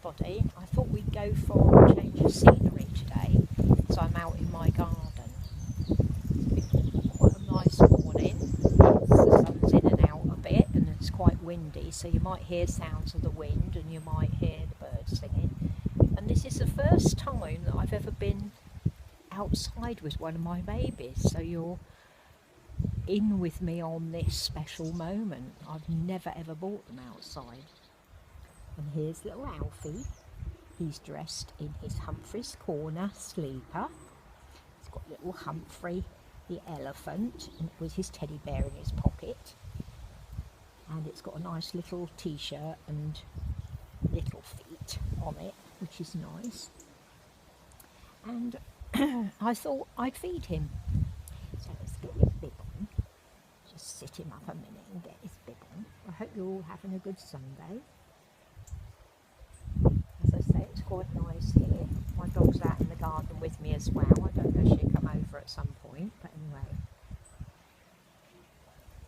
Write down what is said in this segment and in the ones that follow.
everybody. I thought we'd go for a change of scenery today, so I'm out in my garden. It's been quite a nice morning. The sun's in and out a bit and it's quite windy, so you might hear sounds of the wind and you might hear the birds singing. And this is the first time that I've ever been outside with one of my babies, so you're in with me on this special moment. I've never ever brought them outside. And here's little Alfie. He's dressed in his Humphrey's Corner sleeper. He's got little Humphrey the elephant with his teddy bear in his pocket. And it's got a nice little t-shirt and little feet on it, which is nice. And I thought I'd feed him. So let's get his bib on. Just sit him up a minute and get his bib on. I hope you're all having a good Sunday. As I say, it's quite nice here. My dog's out in the garden with me as well. I don't know if she'll come over at some point, but anyway.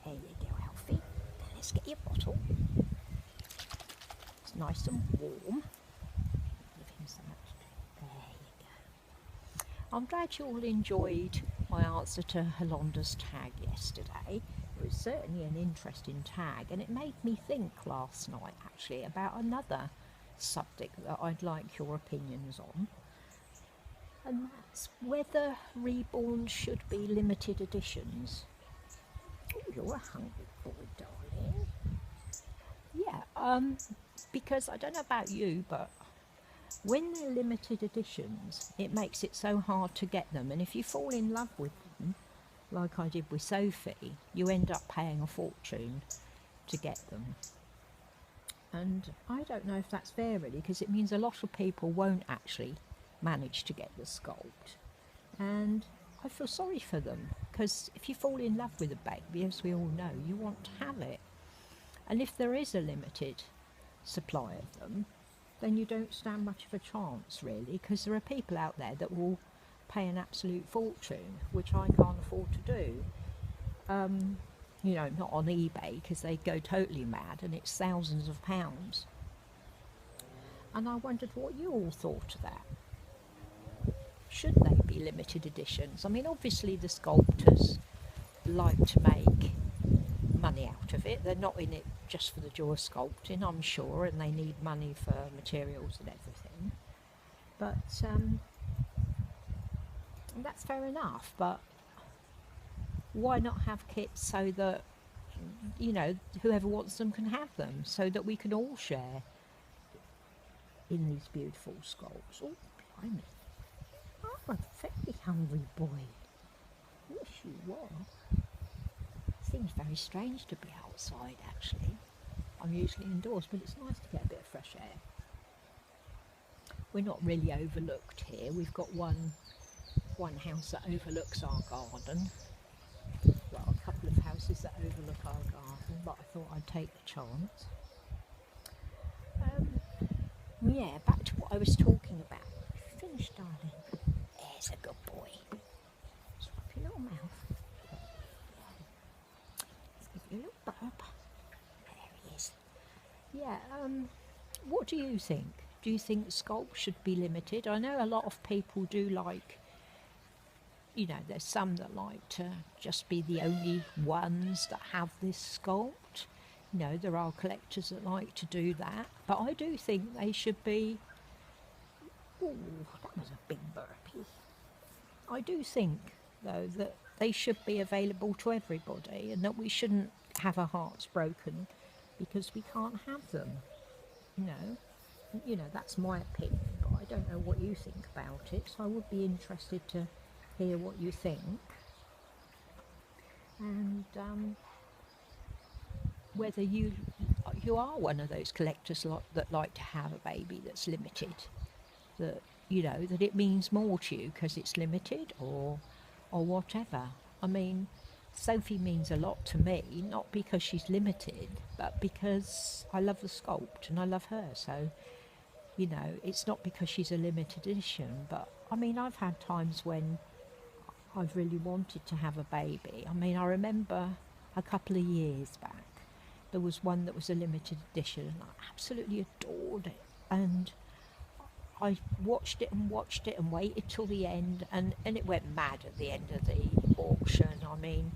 There you go, Alfie. Now let's get your bottle. It's nice and warm. Give him so much. There you go. I'm glad you all enjoyed my answer to Hollanda's tag yesterday. It was certainly an interesting tag, and it made me think last night actually about another subject that I'd like your opinions on, and that's whether reborn should be limited editions. Oh, you're a hungry boy, darling. Yeah, because I don't know about you, but when they're limited editions, it makes it so hard to get them, and if you fall in love with them, like I did with Sophie, you end up paying a fortune to get them. And I don't know if that's fair really, because it means a lot of people won't actually manage to get the sculpt. And I feel sorry for them, because if you fall in love with a baby, as we all know, you want to have it. And if there is a limited supply of them, then you don't stand much of a chance really, because there are people out there that will pay an absolute fortune, which I can't afford to do. You know, not on eBay, because they go totally mad and it's thousands of pounds. And I wondered what you all thought of that. Should they be limited editions? I mean, obviously the sculptors like to make money out of it. They're not in it just for the joy of sculpting, I'm sure, and they need money for materials and everything. But and that's fair enough, but why not have kits so that, you know, whoever wants them can have them, so that we can all share in these beautiful sculpts. Oh, blimey. I'm a very hungry boy. Yes, you are. Seems very strange to be outside, actually. I'm usually indoors, but it's nice to get a bit of fresh air. We're not really overlooked here. We've got one house that overlooks our garden. Well, a couple of houses that overlook our garden, but I thought I'd take the chance. Yeah, back to what I was talking about. Finish, darling. There's a good boy. Swap your little mouth. Let's give you a little burp. There he is. Yeah, what do you think? Do you think sculpts should be limited? I know a lot of people do like, you know, there's some that like to just be the only ones that have this sculpt. You know, there are collectors that like to do that, but I do think they should be... Ooh, that was a big burpee. I do think, though, that they should be available to everybody, and that we shouldn't have our hearts broken because we can't have them. You know, that's my opinion, but I don't know what you think about it, so I would be interested to hear what you think. And whether you are one of those collectors that like to have a baby that's limited, that, you know, that it means more to you because it's limited, or whatever. I mean, Sophie means a lot to me, not because she's limited, but because I love the sculpt and I love her. So, you know, it's not because she's a limited edition, but I mean, I've had times when I've really wanted to have a baby. I mean, I remember a couple of years back, there was one that was a limited edition and I absolutely adored it. And I watched it and waited till the end, and it went mad at the end of the auction. I mean,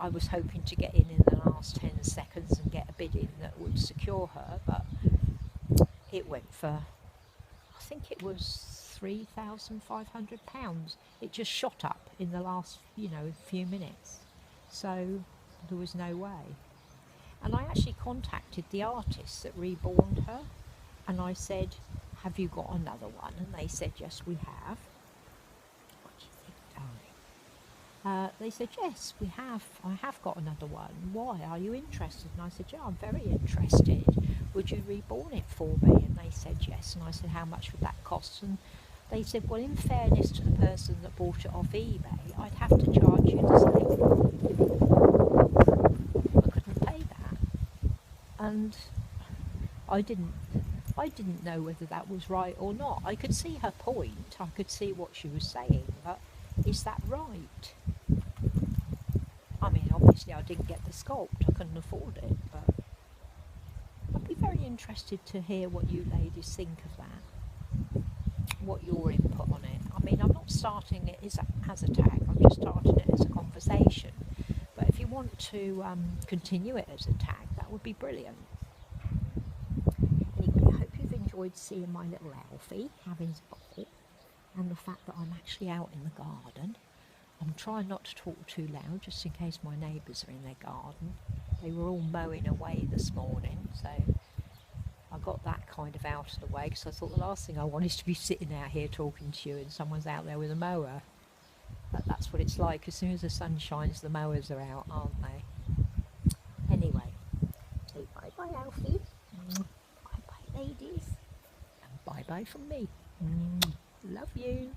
I was hoping to get in the last 10 seconds and get a bid in that would secure her, but it went for, I think it was £3,500. It just shot up in the last, few minutes. So there was no way. And I actually contacted the artists that reborn her, and I said, have you got another one? And they said, yes, we have. What do you think, darling? They said, yes, we have. I have got another one. Why? Are you interested? And I said, yeah, I'm very interested. Would you reborn it for me? And they said, yes. And I said, how much would that cost? And they said, well, in fairness to the person that bought it off eBay, I'd have to charge you the same. I couldn't pay that. And I didn't know whether that was right or not. I could see her point, I could see what she was saying, but is that right? I mean, obviously I didn't get the sculpt, I couldn't afford it, but I'd be very interested to hear what you ladies think of that, what your input on it. I mean, I'm not starting it as a tag, I'm just starting it as a conversation, but if you want to continue it as a tag, that would be brilliant. Enjoyed seeing my little Alfie having his ball, and the fact that I'm actually out in the garden. I'm trying not to talk too loud just in case my neighbours are in their garden. They were all mowing away this morning, so I got that kind of out of the way, because I thought the last thing I want is to be sitting out here talking to you and someone's out there with a mower. But that's what it's like. As soon as the sun shines, the mowers are out, aren't they? Anyway, say bye bye, Alfie. Bye bye, ladies. Bye bye from me. Love you.